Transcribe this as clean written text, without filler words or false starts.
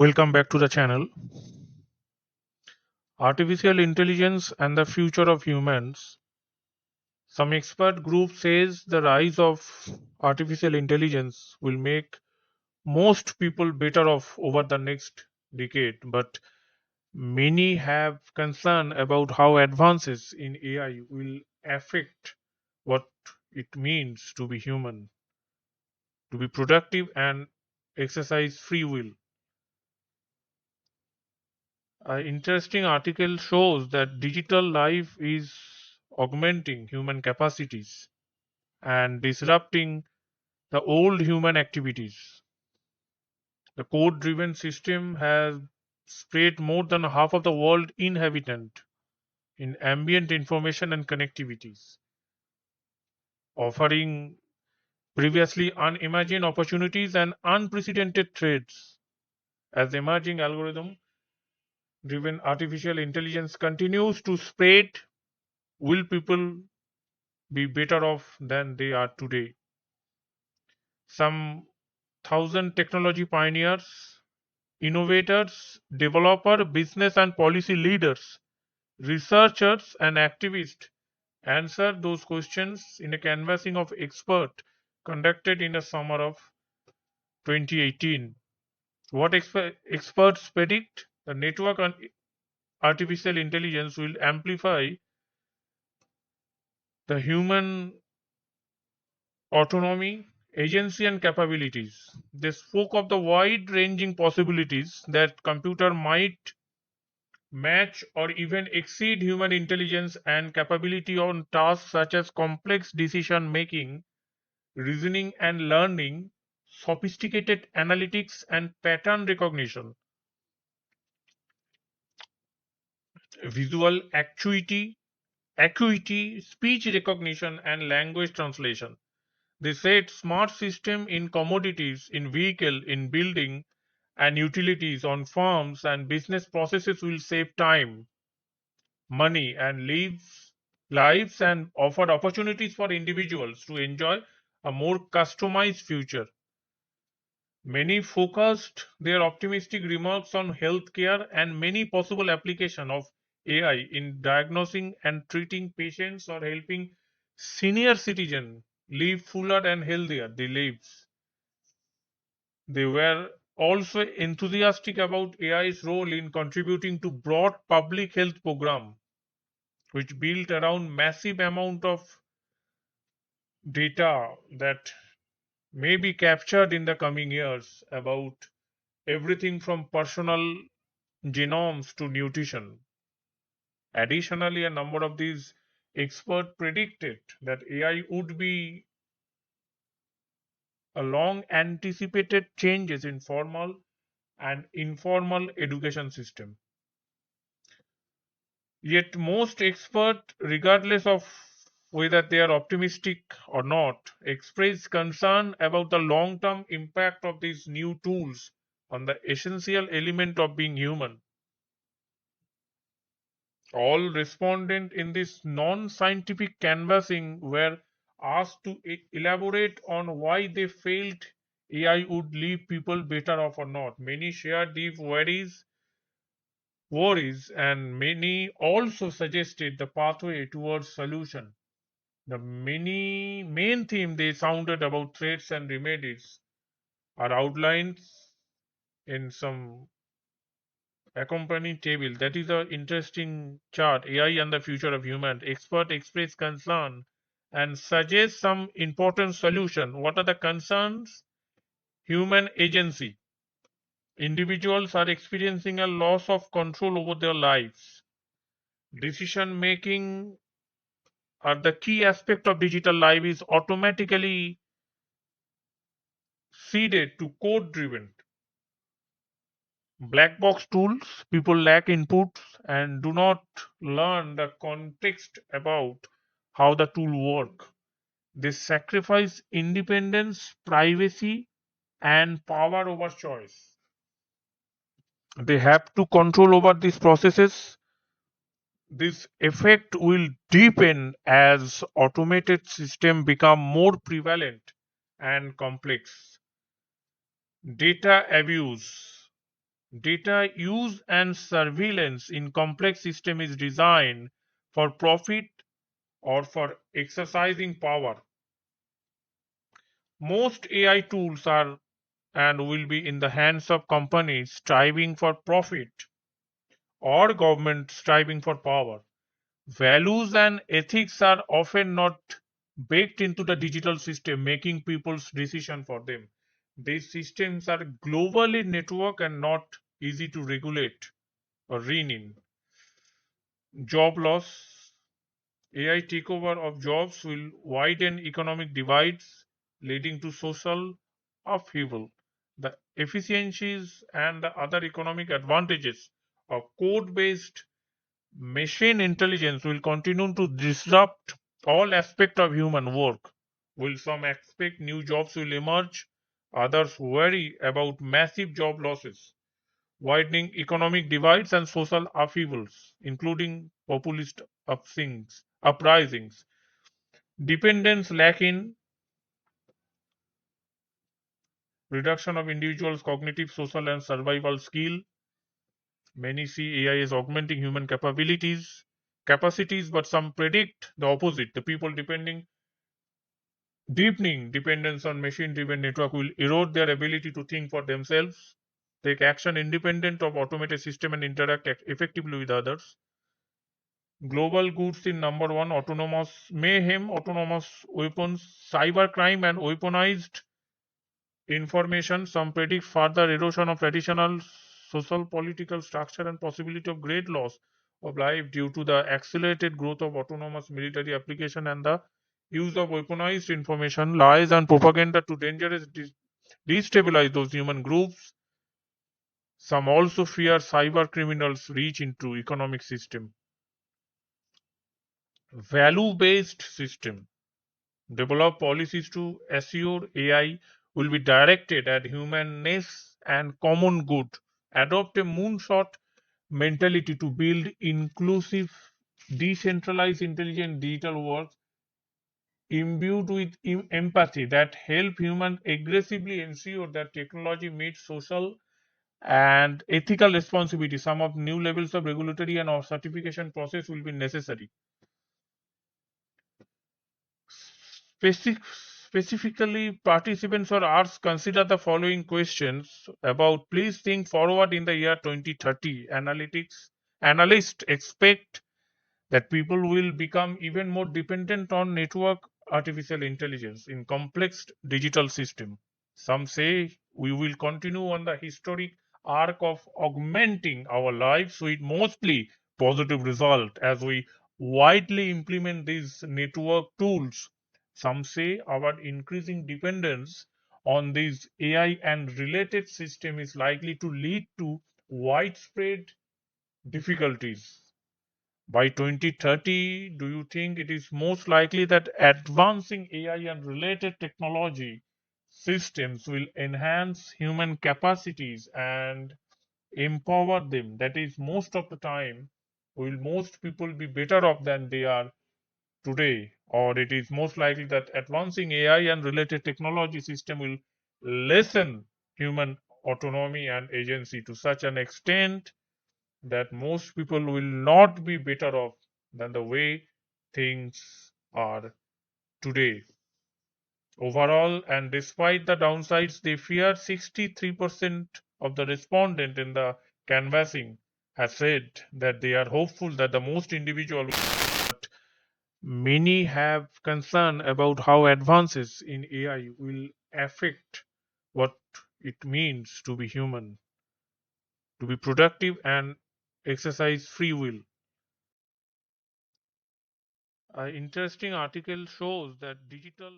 Welcome back to the channel. Artificial intelligence and the future of humans. Some expert group says the rise of artificial intelligence will make most people better off over the next decade, but many have concern about how advances in AI will affect what it means to be human, to be productive and exercise free will. An interesting article shows that digital life is augmenting human capacities and disrupting the old human activities. The code driven system has spread more than half of the world inhabitant in ambient information and connectivities, offering previously unimagined opportunities and unprecedented threats. As emerging algorithm driven artificial intelligence continues to spread, will people be better off than they are today? Some thousand technology pioneers, innovators, developer, business and policy leaders, researchers and activists answer those questions in a canvassing of experts conducted in the summer of 2018. What experts predict? The network on artificial intelligence will amplify the human autonomy, agency, and capabilities. They spoke of the wide ranging possibilities that computer might match or even exceed human intelligence and capability on tasks such as complex decision making, reasoning and learning, sophisticated analytics, and pattern recognition, visual acuity, speech recognition, and language translation. They said smart system in commodities, in vehicle, in building and utilities, on farms and business processes will save time, money, and lives and offer opportunities for individuals to enjoy a more customized future. Many focused their optimistic remarks on healthcare and many possible application of AI in diagnosing and treating patients or helping senior citizens live fuller and healthier their lives. They were also enthusiastic about AI's role in contributing to broad public health program, which built around massive amount of data that may be captured in the coming years about everything from personal genomes to nutrition. Additionally, a number of these experts predicted that AI would be a long anticipated changes in formal and informal education system. Yet most experts, regardless of whether they are optimistic or not, express concern about the long-term impact of these new tools on the essential element of being human. All respondents in this non-scientific canvassing were asked to elaborate on why they felt AI would leave people better off or not. Many shared these worries, and many also suggested the pathway towards solution. The many main theme they sounded about threats and remedies are outlined in some accompanying table. That is an interesting chart. AI and the future of human. Expert express concern and suggest some important solution. What are the concerns? Human agency. Individuals are experiencing a loss of control over their lives. Decision making are the key aspect of digital life is automatically ceded to code driven black box tools. People lack inputs and do not learn the context about how the tool work. They sacrifice independence, privacy, and power over choice. They have to control over these processes. This effect will deepen as automated systems become more prevalent and complex. Data abuse. Data use and surveillance in complex system is designed for profit or for exercising power. Most AI tools are and will be in the hands of companies striving for profit or government striving for power. Values and ethics are often not baked into the digital system, making people's decision for them. These systems are globally networked and not easy to regulate or rein in. Job loss, AI takeover of jobs will widen economic divides, leading to social upheaval. The efficiencies and the other economic advantages of code based machine intelligence will continue to disrupt all aspects of human work. Will some expect new jobs will emerge? Others worry about massive job losses, widening economic divides and social upheavals, including populist uprisings. Dependence lacking, reduction of individuals' cognitive, social, and survival skill. Many see AI as augmenting human capacities, but some predict the opposite. The people depending deepening dependence on machine-driven network will erode their ability to think for themselves, take action independent of automated system, and interact effectively with others. Global goods in number one: autonomous mayhem, autonomous weapons, cybercrime, and weaponized information. Some predict further erosion of traditional social political structure and possibility of great loss of life due to the accelerated growth of autonomous military application and the use of weaponized information, lies, and propaganda to dangerously destabilize those human groups. Some also fear cyber criminals reach into economic system. Value-based system. Develop policies to assure AI will be directed at humanness and common good. Adopt a moonshot mentality to build inclusive, decentralized, intelligent digital world imbued with empathy that help humans aggressively ensure that technology meets social and ethical responsibility. Some of new levels of regulatory and or certification process will be necessary. Specifically, participants are asked consider the following questions about please think forward in the year 2030. Analysts expect that people will become even more dependent on network artificial intelligence in complex digital system. Some say we will continue on the historic arc of augmenting our lives with mostly positive result as we widely implement these network tools. Some say our increasing dependence on these AI and related system is likely to lead to widespread difficulties. By 2030, do you think it is most likely that advancing AI and related technology systems will enhance human capacities and empower them? That is, most of the time, will most people be better off than they are today? Or it is most likely that advancing AI and related technology system will lessen human autonomy and agency to such an extent that most people will not be better off than the way things are today. Overall, and despite the downsides, they fear 63% of the respondent in the canvassing has said that they are hopeful that the most individual, but many have concern about how advances in AI will affect what it means to be human, to be productive and exercise free will. An interesting article shows that digital